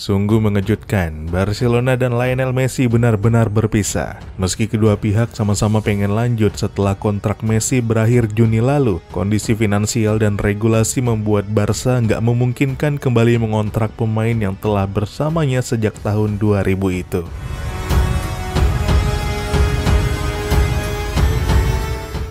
Sungguh mengejutkan, Barcelona dan Lionel Messi benar-benar berpisah. Meski kedua pihak sama-sama pengen lanjut setelah kontrak Messi berakhir Juni lalu, kondisi finansial dan regulasi membuat Barca nggak memungkinkan kembali mengontrak pemain yang telah bersamanya sejak tahun 2000 itu.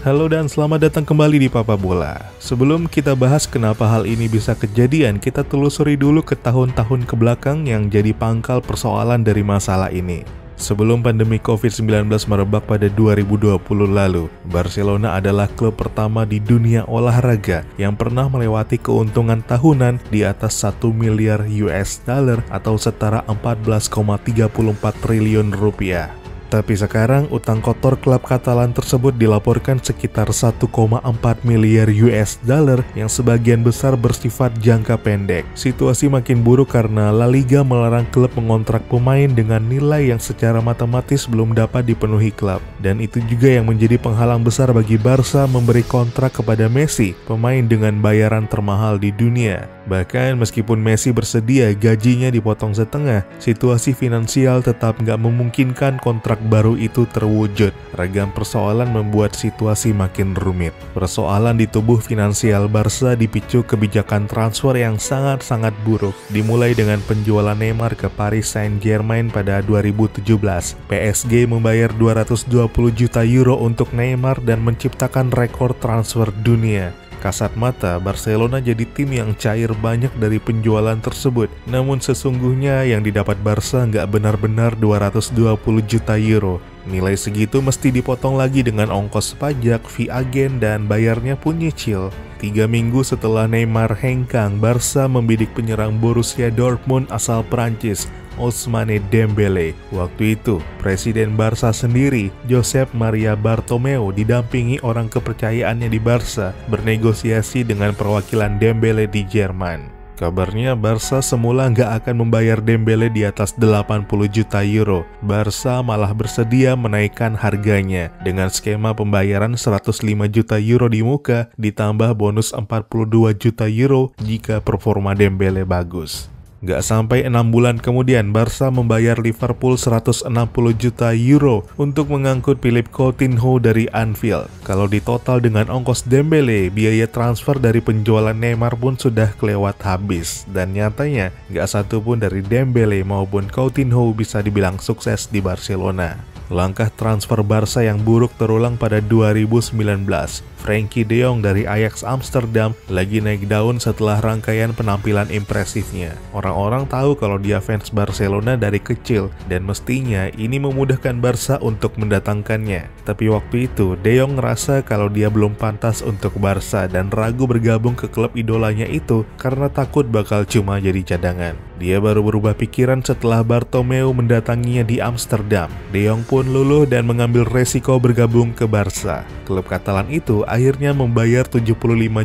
Halo dan selamat datang kembali di Papa Bola. Sebelum kita bahas kenapa hal ini bisa kejadian, kita telusuri dulu ke tahun-tahun kebelakang yang jadi pangkal persoalan dari masalah ini. Sebelum pandemi COVID-19 merebak pada 2020 lalu, Barcelona adalah klub pertama di dunia olahraga yang pernah melewati keuntungan tahunan di atas 1 miliar US dollar atau setara 14,34 triliun rupiah. Tapi sekarang utang kotor klub Katalan tersebut dilaporkan sekitar 1,4 miliar US dollar yang sebagian besar bersifat jangka pendek. Situasi makin buruk karena La Liga melarang klub mengontrak pemain dengan nilai yang secara matematis belum dapat dipenuhi klub. Dan itu juga yang menjadi penghalang besar bagi Barca memberi kontrak kepada Messi, pemain dengan bayaran termahal di dunia. Bahkan meskipun Messi bersedia gajinya dipotong setengah, situasi finansial tetap nggak memungkinkan kontrak baru itu terwujud. Ragam persoalan membuat situasi makin rumit. Persoalan di tubuh finansial Barca dipicu kebijakan transfer yang sangat-sangat buruk. Dimulai dengan penjualan Neymar ke Paris Saint-Germain pada 2017. PSG membayar 220 juta euro untuk Neymar dan menciptakan rekor transfer dunia. Kasat mata, Barcelona jadi tim yang cair banyak dari penjualan tersebut. Namun sesungguhnya yang didapat Barca nggak benar-benar 220 juta euro. Nilai segitu mesti dipotong lagi dengan ongkos pajak, fee agen, dan bayarnya pun nyicil. 3 minggu setelah Neymar hengkang, Barca membidik penyerang Borussia Dortmund asal Prancis, Ousmane Dembélé. Waktu itu, Presiden Barca sendiri, Josep Maria Bartomeu, didampingi orang kepercayaannya di Barca, bernegosiasi dengan perwakilan Dembélé di Jerman. Kabarnya Barca semula nggak akan membayar Dembélé di atas 80 juta euro. Barca malah bersedia menaikkan harganya dengan skema pembayaran 105 juta euro di muka ditambah bonus 42 juta euro jika performa Dembélé bagus. Gak sampai 6 bulan kemudian, Barca membayar Liverpool 160 juta euro untuk mengangkut Philippe Coutinho dari Anfield. Kalau ditotal dengan ongkos Dembélé, biaya transfer dari penjualan Neymar pun sudah kelewat habis. Dan nyatanya, gak satu pun dari Dembélé maupun Coutinho bisa dibilang sukses di Barcelona. Langkah transfer Barca yang buruk terulang pada 2019. Frenkie de Jong dari Ajax Amsterdam lagi naik daun setelah rangkaian penampilan impresifnya. Orang-orang tahu kalau dia fans Barcelona dari kecil dan mestinya ini memudahkan Barca untuk mendatangkannya. Tapi waktu itu de Jong ngerasa kalau dia belum pantas untuk Barca dan ragu bergabung ke klub idolanya itu karena takut bakal cuma jadi cadangan. Dia baru berubah pikiran setelah Bartomeu mendatanginya di Amsterdam. De Jong pun luluh dan mengambil resiko bergabung ke Barca. Klub Katalan itu akhirnya membayar 75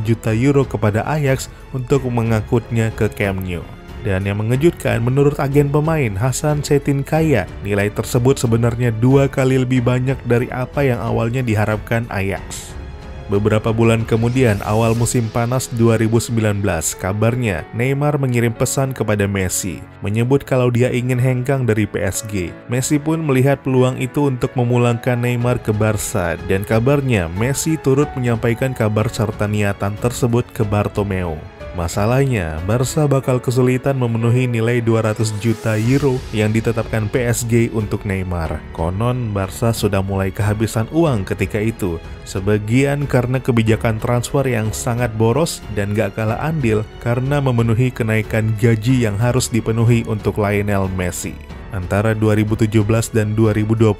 juta euro kepada Ajax untuk mengangkutnya ke Camp Nou. Dan yang mengejutkan, menurut agen pemain Hasan Setinkaya, nilai tersebut sebenarnya 2 kali lebih banyak dari apa yang awalnya diharapkan Ajax. Beberapa bulan kemudian, awal musim panas 2019, kabarnya Neymar mengirim pesan kepada Messi, menyebut kalau dia ingin hengkang dari PSG. Messi pun melihat peluang itu untuk memulangkan Neymar ke Barca, dan kabarnya Messi turut menyampaikan kabar serta niatan tersebut ke Bartomeu. Masalahnya, Barca bakal kesulitan memenuhi nilai 200 juta euro yang ditetapkan PSG untuk Neymar. Konon, Barca sudah mulai kehabisan uang ketika itu. Sebagian karena kebijakan transfer yang sangat boros dan gak kalah andil karena memenuhi kenaikan gaji yang harus dipenuhi untuk Lionel Messi. Antara 2017 dan 2021,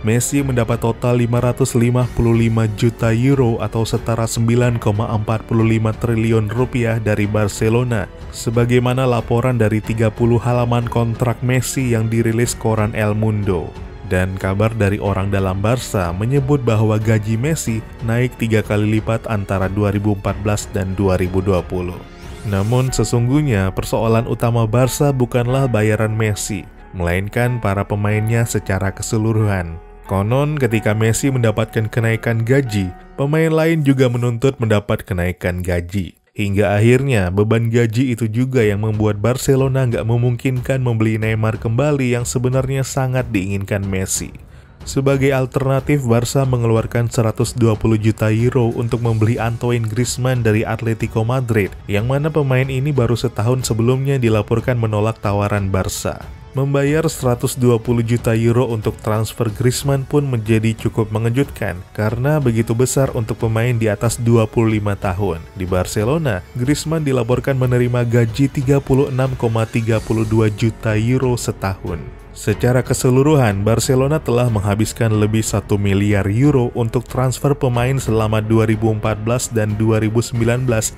Messi mendapat total 555 juta euro atau setara 9,45 triliun rupiah dari Barcelona, sebagaimana laporan dari 30 halaman kontrak Messi yang dirilis koran El Mundo. Dan kabar dari orang dalam Barca menyebut bahwa gaji Messi naik 3 kali lipat antara 2014 dan 2020. Namun sesungguhnya persoalan utama Barca bukanlah bayaran Messi, melainkan para pemainnya secara keseluruhan. Konon ketika Messi mendapatkan kenaikan gaji, pemain lain juga menuntut mendapat kenaikan gaji. Hingga akhirnya beban gaji itu juga yang membuat Barcelona nggak memungkinkan membeli Neymar kembali yang sebenarnya sangat diinginkan Messi. Sebagai alternatif, Barca mengeluarkan 120 juta euro untuk membeli Antoine Griezmann dari Atletico Madrid, yang mana pemain ini baru setahun sebelumnya dilaporkan menolak tawaran Barca. Membayar 120 juta euro untuk transfer Griezmann pun menjadi cukup mengejutkan karena begitu besar untuk pemain di atas 25 tahun. Di Barcelona, Griezmann dilaporkan menerima gaji 36,32 juta euro setahun. Secara keseluruhan, Barcelona telah menghabiskan lebih 1 miliar euro untuk transfer pemain selama 2014 dan 2019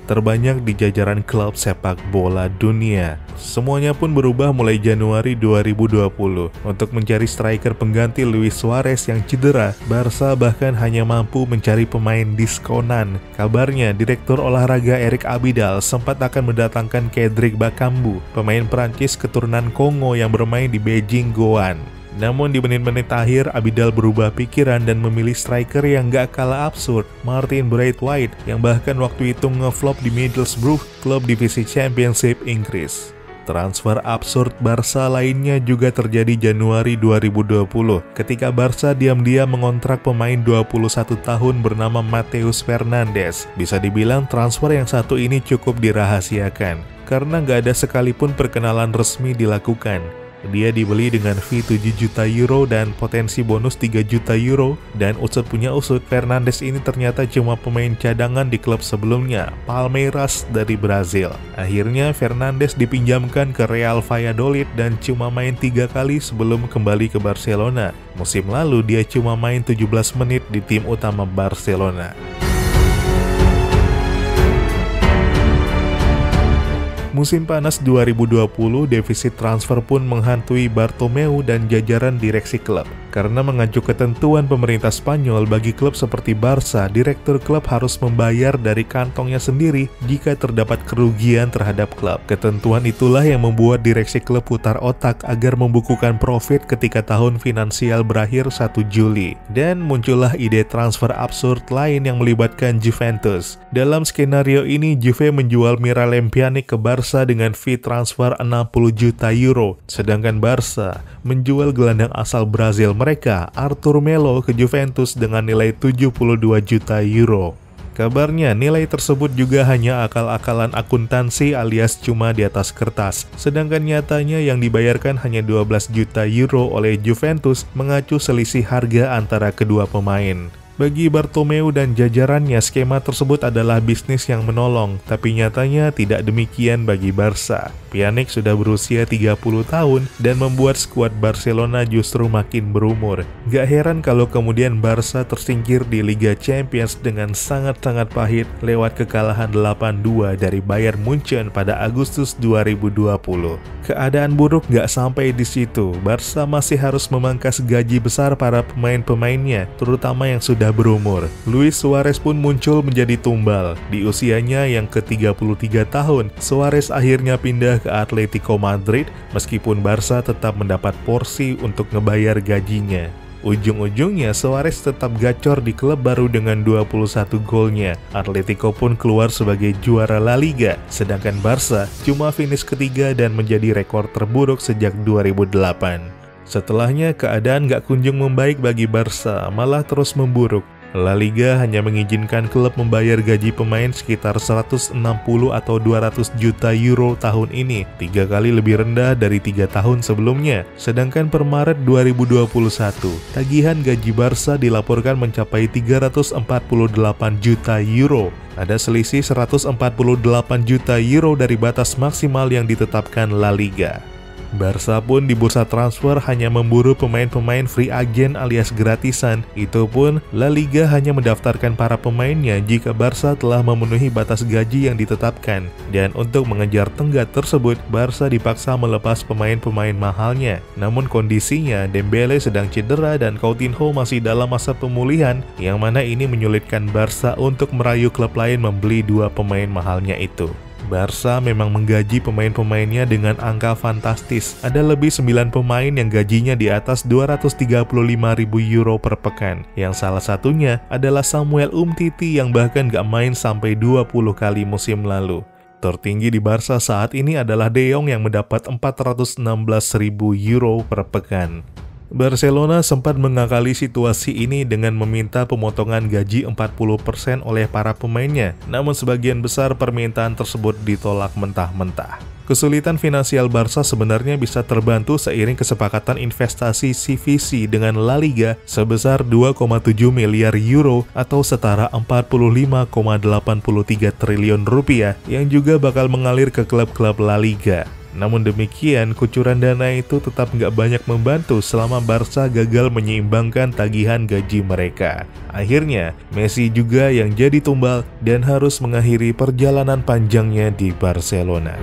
terbanyak di jajaran klub sepak bola dunia. Semuanya pun berubah mulai Januari 2020. Untuk mencari striker pengganti Luis Suarez yang cedera, Barca bahkan hanya mampu mencari pemain diskonan. Kabarnya, Direktur Olahraga Eric Abidal sempat akan mendatangkan Cedric Bakambu, pemain Prancis keturunan Kongo yang bermain di Beijing Goan. Namun di menit-menit akhir, Abidal berubah pikiran dan memilih striker yang gak kalah absurd, Martin Braithwaite, yang bahkan waktu itu ngeflop di Middlesbrough, klub divisi Championship Inggris. Transfer absurd Barca lainnya juga terjadi Januari 2020 ketika Barca diam-diam mengontrak pemain 21 tahun bernama Mateus Fernandes. Bisa dibilang transfer yang satu ini cukup dirahasiakan karena gak ada sekalipun perkenalan resmi dilakukan. Dia dibeli dengan fee 7 juta euro dan potensi bonus 3 juta euro, dan usut punya usut, Fernandes ini ternyata cuma pemain cadangan di klub sebelumnya, Palmeiras dari Brazil. Akhirnya Fernandes dipinjamkan ke Real Valladolid dan cuma main 3 kali sebelum kembali ke Barcelona. Musim lalu dia cuma main 17 menit di tim utama Barcelona. Musim panas 2020, defisit transfer pun menghantui Bartomeu dan jajaran direksi klub. Karena mengacu ketentuan pemerintah Spanyol, bagi klub seperti Barca, direktur klub harus membayar dari kantongnya sendiri jika terdapat kerugian terhadap klub. Ketentuan itulah yang membuat direksi klub putar otak agar membukukan profit ketika tahun finansial berakhir 1 Juli. Dan muncullah ide transfer absurd lain yang melibatkan Juventus. Dalam skenario ini, Juve menjual Miralem Pjanic ke Barca dengan fee transfer 60 juta euro, sedangkan Barca menjual gelandang asal Brazil mereka, Arthur Melo, ke Juventus dengan nilai 72 juta euro. Kabarnya nilai tersebut juga hanya akal-akalan akuntansi alias cuma di atas kertas, sedangkan nyatanya yang dibayarkan hanya 12 juta euro oleh Juventus, mengacu selisih harga antara kedua pemain. Bagi Bartomeu dan jajarannya, skema tersebut adalah bisnis yang menolong, tapi nyatanya tidak demikian bagi Barca. Pjanic sudah berusia 30 tahun dan membuat skuad Barcelona justru makin berumur. Gak heran kalau kemudian Barca tersingkir di Liga Champions dengan sangat-sangat pahit lewat kekalahan 8-2 dari Bayern Munchen pada Agustus 2020. Keadaan buruk gak sampai di situ. Barca masih harus memangkas gaji besar para pemain-pemainnya, terutama yang sudah berumur. Luis Suarez pun muncul menjadi tumbal. Di usianya yang ke-33 tahun, Suarez akhirnya pindah ke Atletico Madrid, meskipun Barca tetap mendapat porsi untuk ngebayar gajinya. Ujung-ujungnya Suarez tetap gacor di klub baru dengan 21 golnya. Atletico pun keluar sebagai juara La Liga, sedangkan Barca cuma finish ketiga dan menjadi rekor terburuk sejak 2008. Setelahnya keadaan gak kunjung membaik bagi Barca, malah terus memburuk. La Liga hanya mengizinkan klub membayar gaji pemain sekitar 160 atau 200 juta euro tahun ini, 3 kali lebih rendah dari 3 tahun sebelumnya. Sedangkan per Maret 2021, tagihan gaji Barca dilaporkan mencapai 348 juta euro. Ada selisih 148 juta euro dari batas maksimal yang ditetapkan La Liga. Barca pun di bursa transfer hanya memburu pemain-pemain free agent alias gratisan. Itu pun La Liga hanya mendaftarkan para pemainnya jika Barca telah memenuhi batas gaji yang ditetapkan. Dan untuk mengejar tenggat tersebut, Barca dipaksa melepas pemain-pemain mahalnya. Namun kondisinya, Dembele sedang cedera dan Coutinho masih dalam masa pemulihan, yang mana ini menyulitkan Barca untuk merayu klub lain membeli dua pemain mahalnya itu. Barca memang menggaji pemain-pemainnya dengan angka fantastis. Ada lebih 9 pemain yang gajinya di atas 235.000 euro per pekan. Yang salah satunya adalah Samuel Umtiti yang bahkan gak main sampai 20 kali musim lalu. Tertinggi di Barca saat ini adalah De Jong yang mendapat 416.000 euro per pekan. Barcelona sempat mengakali situasi ini dengan meminta pemotongan gaji 40% oleh para pemainnya, namun sebagian besar permintaan tersebut ditolak mentah-mentah. Kesulitan finansial Barca sebenarnya bisa terbantu seiring kesepakatan investasi CVC dengan La Liga sebesar 2,7 miliar euro atau setara 45,83 triliun rupiah yang juga bakal mengalir ke klub-klub La Liga. Namun demikian, kucuran dana itu tetap nggak banyak membantu selama Barca gagal menyeimbangkan tagihan gaji mereka. Akhirnya, Messi juga yang jadi tumbal dan harus mengakhiri perjalanan panjangnya di Barcelona.